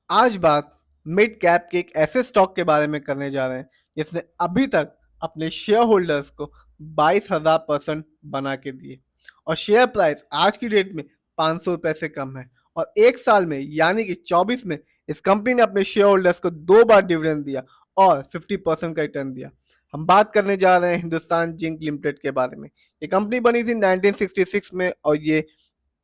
आज बात mid cap के एक ऐसे स्टॉक के बारे में करने जा रहे हैं जिसने अभी तक अपने शेयर होल्डर्स को 22,000% बना के दिए और शेयर प्राइस आज की डेट में 500 रुपए से कम है। और एक साल में यानी कि 24 में इस कंपनी ने अपने शेयर होल्डर्स को 2 बार डिविडेंड दिया और 50% का रिटर्न दिया। हम बात करने जा रहे हैं हिंदुस्तान जिंक लिमिटेड के बारे में। ये कंपनी बनी थी 1966 में और ये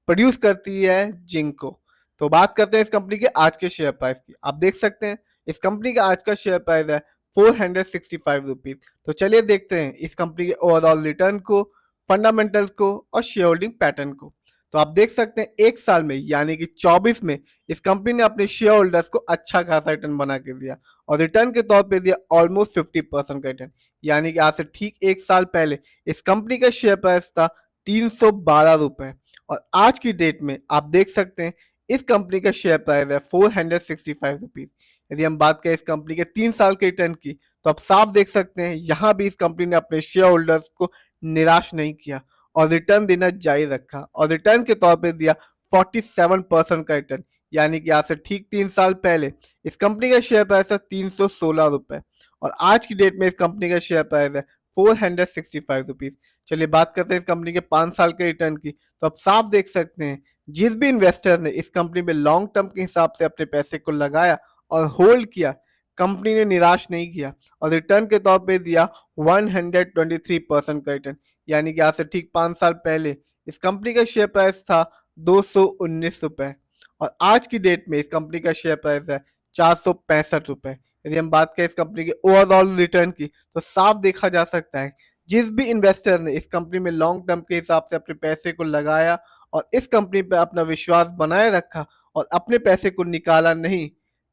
प्रोड्यूस करती है जिंक को। तो बात करते हैं इस कंपनी के आज के शेयर प्राइस की। आप देख सकते हैं इस कंपनी का आज का शेयर प्राइस है 465 रुपीज। तो चलिए देखते हैं इस कंपनी के ओवरऑल रिटर्न को, फंडामेंटल्स को और शेयर होल्डिंग पैटर्न को। तो आप देख सकते हैं एक साल में यानी कि 24 में इस कंपनी ने अपने शेयर होल्डर्स को अच्छा खासा रिटर्न बना के दिया और रिटर्न के तौर पे दिया ऑलमोस्ट 50% का रिटर्न। यानी कि आज से ठीक एक साल पहले इस कंपनी का शेयर प्राइस था 312 रुपए और आज की डेट में आप देख सकते हैं इस कंपनी का शेयर प्राइस है 465 रुपीज। यदि हम बात करें इस कंपनी के 3 साल के रिटर्न की तो आप साफ देख सकते हैं यहाँ भी इस कंपनी ने अपने शेयर होल्डर्स को निराश नहीं किया और रिटर्न देना जारी रखा और रिटर्न के तौर पे दिया 47% का रिटर्न। यानी कि आज से ठीक 3 साल पहले इस कंपनी का शेयर प्राइस है 316 रुपए और आज की डेट में इस कंपनी का शेयर प्राइस है 465 रुपीज। चलिए बात करते हैं इस कंपनी के 5 साल के रिटर्न की। तो आप साफ देख सकते हैं जिस भी इन्वेस्टर ने इस कंपनी में लॉन्ग टर्म के हिसाब से अपने पैसे को लगाया और होल्ड किया, कंपनी ने निराश नहीं किया और रिटर्न के तौर पे दिया 123% का रिटर्न। यानी कि आज से ठीक 5 साल पहले इस कंपनी का शेयर प्राइस था 219 रुपए और आज की डेट में इस कंपनी का शेयर प्राइस है 465 रुपए। यदि हम बात करें इस कंपनी के ओवरऑल रिटर्न की तो साफ देखा जा सकता है जिस भी इन्वेस्टर ने इस कंपनी में लॉन्ग टर्म के हिसाब से अपने पैसे को लगाया और इस कंपनी पर अपना विश्वास बनाए रखा और अपने पैसे को निकाला नहीं,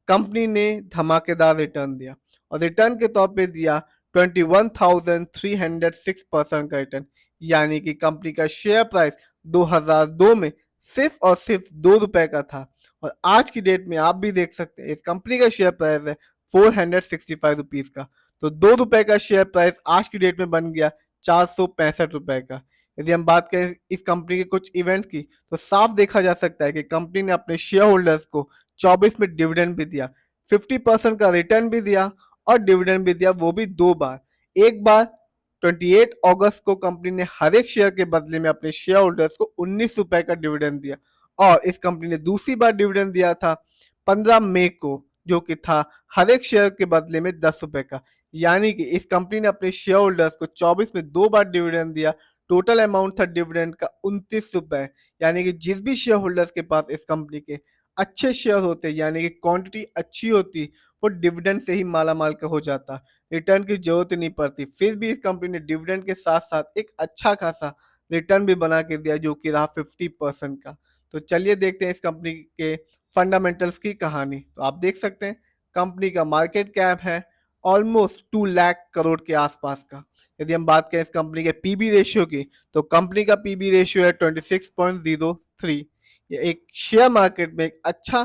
कंपनी ने धमाकेदार रिटर्न दिया और रिटर्न के तौर पे दिया 21,306% का रिटर्न। यानी कि कंपनी का शेयर प्राइस 2002 में सिर्फ और सिर्फ 2 रुपए का था और आज की डेट में आप भी देख सकते हैं इस कंपनी का शेयर प्राइस है 465 रुपीज का। तो 2 रुपए का शेयर प्राइस आज की डेट में बन गया 465 रुपए का। यदि हम बात करें इस कंपनी के कुछ इवेंट की तो साफ देखा जा सकता है कि कंपनी ने अपने शेयर होल्डर्स को 24 में डिविडेंड भी दिया, 50% का रिटर्न भी दिया और डिविडेंड भी दिया, वो भी 2 बार। एक बार 28 अगस्त को कंपनी ने हर एक शेयर के बदले में अपने शेयर होल्डर्स को 19 रुपए का डिविडेंड दिया और इस कंपनी ने दूसरी बार डिविडेंड दिया था 15 मई को, जो कि था हर एक शेयर के बदले में 10 रुपए का। यानी कि इस कंपनी ने अपने शेयर होल्डर्स को 24 में 2 बार डिविडेंड दिया। टोटल अमाउंट था डिविडेंड का 29 रुपए। यानी कि जिस भी शेयर होल्डर्स के पास इस कंपनी के अच्छे शेयर होते यानी कि क्वांटिटी अच्छी होती, वो डिविडेंड से ही माला माल का हो जाता, रिटर्न की जरूरत नहीं पड़ती। फिर भी इस कंपनी ने डिविडेंड के साथ साथ एक अच्छा खासा रिटर्न भी बना के दिया जो कि रहा 50% का। तो चलिए देखते हैं इस कंपनी के फंडामेंटल्स की कहानी। तो आप देख सकते हैं कंपनी का मार्केट कैप है ऑलमोस्ट 2 लाख करोड़ के आसपास का। यदि हम बात करें इस कंपनी के पीबी रेशियो की तो कंपनी का पीबी रेशियो है 26.03। ये एक शेयर मार्केट में एक अच्छा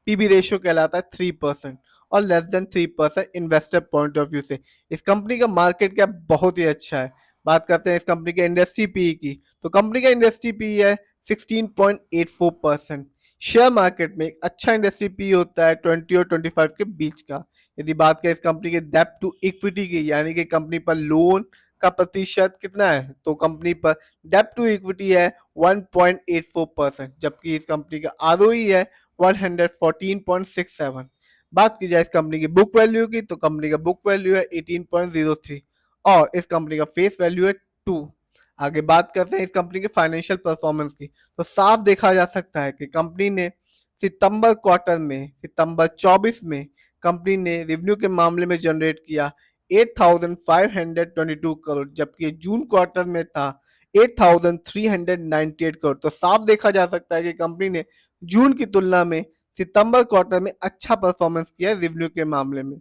पीबी रेशियो कहलाता है 3% और less than 3% investor point of view से इस कंपनी का मार्केट कैप बहुत ही अच्छा है। बात करते हैं इस कंपनी के इंडस्ट्री पीई की तो कंपनी का इंडस्ट्री पीई है 16.84%। शेयर मार्केट में एक अच्छा इंडस्ट्री पी होता है 20 और 25 के बीच का। यदि बात करें इस कंपनी के डेब्ट टू इक्विटी की यानी कि कंपनी पर लोन का प्रतिशत कितना है तो कंपनी पर डेब्ट टू इक्विटी है 1.84%, जबकि इस कंपनी का आरओई है 114.67। बात की जाए इस कंपनी की बुक वैल्यू की तो कंपनी का बुक वैल्यू है 18.03 और इस कंपनी का फेस वैल्यू है 2। आगे बात करते हैं इस कंपनी के फाइनेंशियल परफॉर्मेंस की तो साफ देखा जा सकता है कि कंपनी ने सितंबर क्वार्टर में सितंबर 24 में कंपनी ने रेवेन्यू के मामले में जनरेट किया 8,522 करोड़, जबकि जून क्वार्टर में था 8,398 करोड़। तो साफ देखा जा सकता है कि कंपनी ने जून की तुलना में सितंबर क्वार्टर में अच्छा परफॉर्मेंस किया है रेवेन्यू के मामले में।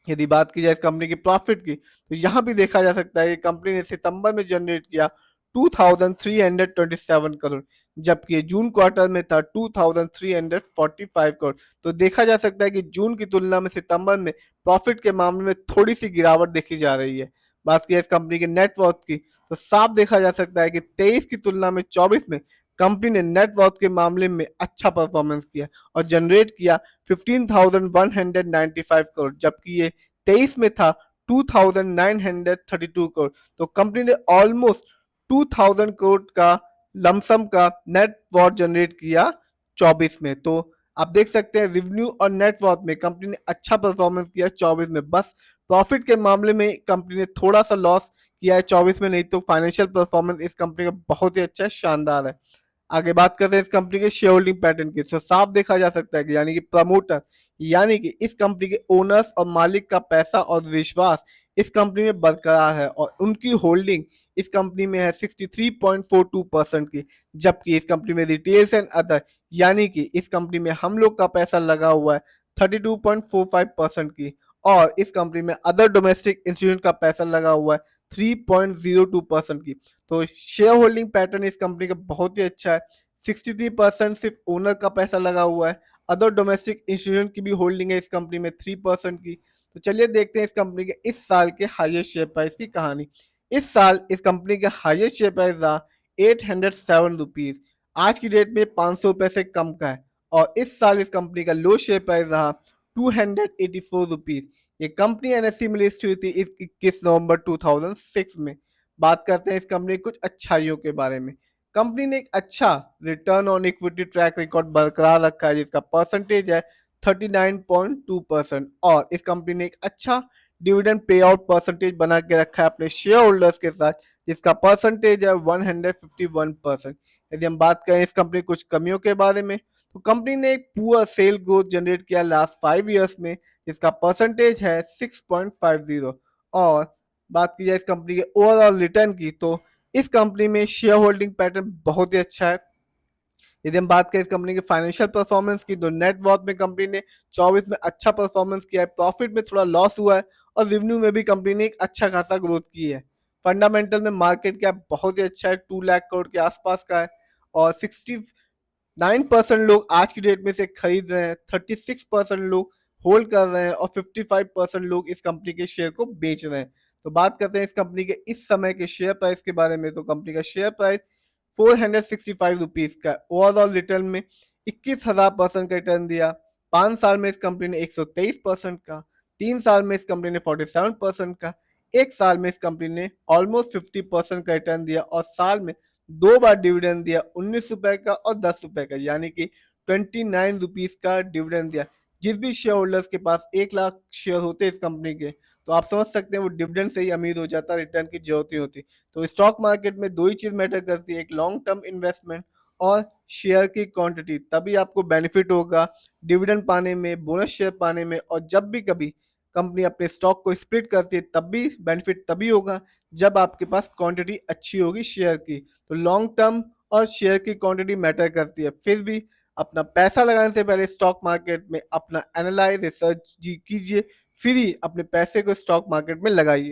यदि बात की जाए इस कंपनी की प्रॉफिट की तो यहाँ भी देखा जा सकता है कि कंपनी ने सितंबर में जनरेट किया 2,327 करोड़, जबकि जून क्वार्टर में था 2,345 करोड़। तो देखा जा सकता है कि जून की तुलना में सितंबर में प्रॉफिट के मामले में थोड़ी सी गिरावट देखी जा रही है। बात की इस कंपनी के नेटवर्थ की तो साफ देखा जा सकता है कि 23 की तुलना में 24 में कंपनी ने नेट वर्थ के मामले में अच्छा परफॉर्मेंस किया और जनरेट किया 15,195 करोड़, जबकि ये 23 में था 2,932 करोड़। तो कंपनी ने ऑलमोस्ट 2,000 करोड़ का लमसम का नेट वर्थ जनरेट किया 24 में। तो आप देख सकते हैं रेवेन्यू और नेट वर्थ में कंपनी ने अच्छा परफॉर्मेंस किया 24 में। बस प्रॉफिट के मामले में कंपनी ने थोड़ा सा लॉस किया है 24 में, नहीं तो फाइनेंशियल परफॉर्मेंस इस कंपनी का बहुत ही अच्छा है, शानदार है। आगे बात करते हैं इस कंपनी के शेयर होल्डिंग पैटर्न की। तो साफ देखा जा सकता है कि यानी कि प्रमोटर यानी कि इस कंपनी के ओनर्स और मालिक का पैसा और विश्वास इस कंपनी में बरकरार है और उनकी होल्डिंग इस कंपनी में है 63.42% की, जबकि इस कंपनी में रिटेल्स एंड अदर यानी कि इस कंपनी में हम लोग का पैसा लगा हुआ है 32.45% की, और इस कंपनी में अदर डोमेस्टिक इंस्टीट्यूट का पैसा लगा हुआ है 3.02% की। तो शेयर होल्डिंग पैटर्न इस कंपनी का बहुत ही अच्छा है। 63% सिर्फ ओनर का पैसा लगा हुआ है, अदर डोमेस्टिक इंस्टीट्यूशन की भी होल्डिंग है इस कंपनी में 3% की। तो चलिए देखते हैं इस कंपनी के इस साल के हाईएस्ट शेयर प्राइस की कहानी। इस साल इस कंपनी के हाईएस्ट शेयर प्राइस रहा 807 रुपीज, आज की डेट में 500 रुपए से कम का है। और इस साल इस कंपनी का लो शेयर प्राइस रहा 284 रुपीज। ये कंपनी एनएससी में लिस्ट हुई थी 21 नवंबर 2006 में। बात करते हैं इस कंपनी की कुछ अच्छाइयों के बारे में। कंपनी ने एक अच्छा return on equity track record बरकरार रखा है, जिसका परसेंटेज है 39.2%, और इस कंपनी ने एक अच्छा डिविडेंड पे आउट परसेंटेज बना के रखा है अपने शेयर होल्डर्स के साथ, जिसका परसेंटेज है 151%। यदि हम बात करें इस कंपनी कुछ कमियों के बारे में, तो कंपनी ने एक पुअर सेल ग्रोथ जनरेट किया लास्ट 5 ईयर्स में, जिसका परसेंटेज है 6.50। और बात की जाए इस कंपनी के ओवरऑल रिटर्न की, तो इस कंपनी में शेयर होल्डिंग पैटर्न बहुत ही अच्छा है। यदि हम बात करें इस कंपनी के फाइनेंशियल परफॉर्मेंस की, तो नेट वर्थ में कंपनी ने 24 में अच्छा परफॉर्मेंस किया है, प्रॉफिट में थोड़ा लॉस हुआ है, और रेवेन्यू में भी कंपनी ने एक अच्छा खासा ग्रोथ की है। फंडामेंटल में मार्केट कैप बहुत ही अच्छा है, 2 लाख करोड़ के आसपास का है, और 69% लोग आज की डेट में से खरीद रहे हैं, 36% लोग होल्ड कर रहे हैं, और 55% लोग इस कंपनी के शेयर को बेच रहे हैं। तो बात करते हैं इस कंपनी के इस समय के शेयर प्राइस के बारे में। तो कंपनी का शेयर प्राइस 465 रुपीज का, ओवरऑल रिटर्न में 21,000% का रिटर्न दिया। 5 साल में इस कंपनी ने 123% का, 3 साल में इस कंपनी ने 47% का, 1 साल में इस कंपनी ने ऑलमोस्ट 50% का रिटर्न दिया, और साल में 2 बार डिविडेंड दिया, 19 रुपए का और 10 रुपए का, यानी कि 29 रुपीज का डिविडेंड दिया। जिस भी शेयर होल्डर्स के पास 1 लाख शेयर होते इस कंपनी के, तो आप समझ सकते हैं वो डिविडेंड से ही अमीर हो जाता, रिटर्न की जरूरत ही होती। तो स्टॉक मार्केट में दो ही चीज मैटर करती है, एक लॉन्ग टर्म इन्वेस्टमेंट और शेयर की क्वांटिटी, तभी आपको बेनिफिट होगा डिविडेंड पाने में, बोनस शेयर पाने में, और जब भी कभी कंपनी अपने स्टॉक को स्प्लिट करती है तब भी बेनिफिट तभी होगा जब आपके पास क्वांटिटी अच्छी होगी शेयर की। तो लॉन्ग टर्म और शेयर की क्वांटिटी मैटर करती है। फिर भी अपना पैसा लगाने से पहले स्टॉक मार्केट में अपना एनालाइज रिसर्च कीजिए, फिर ही अपने पैसे को स्टॉक मार्केट में लगाइए।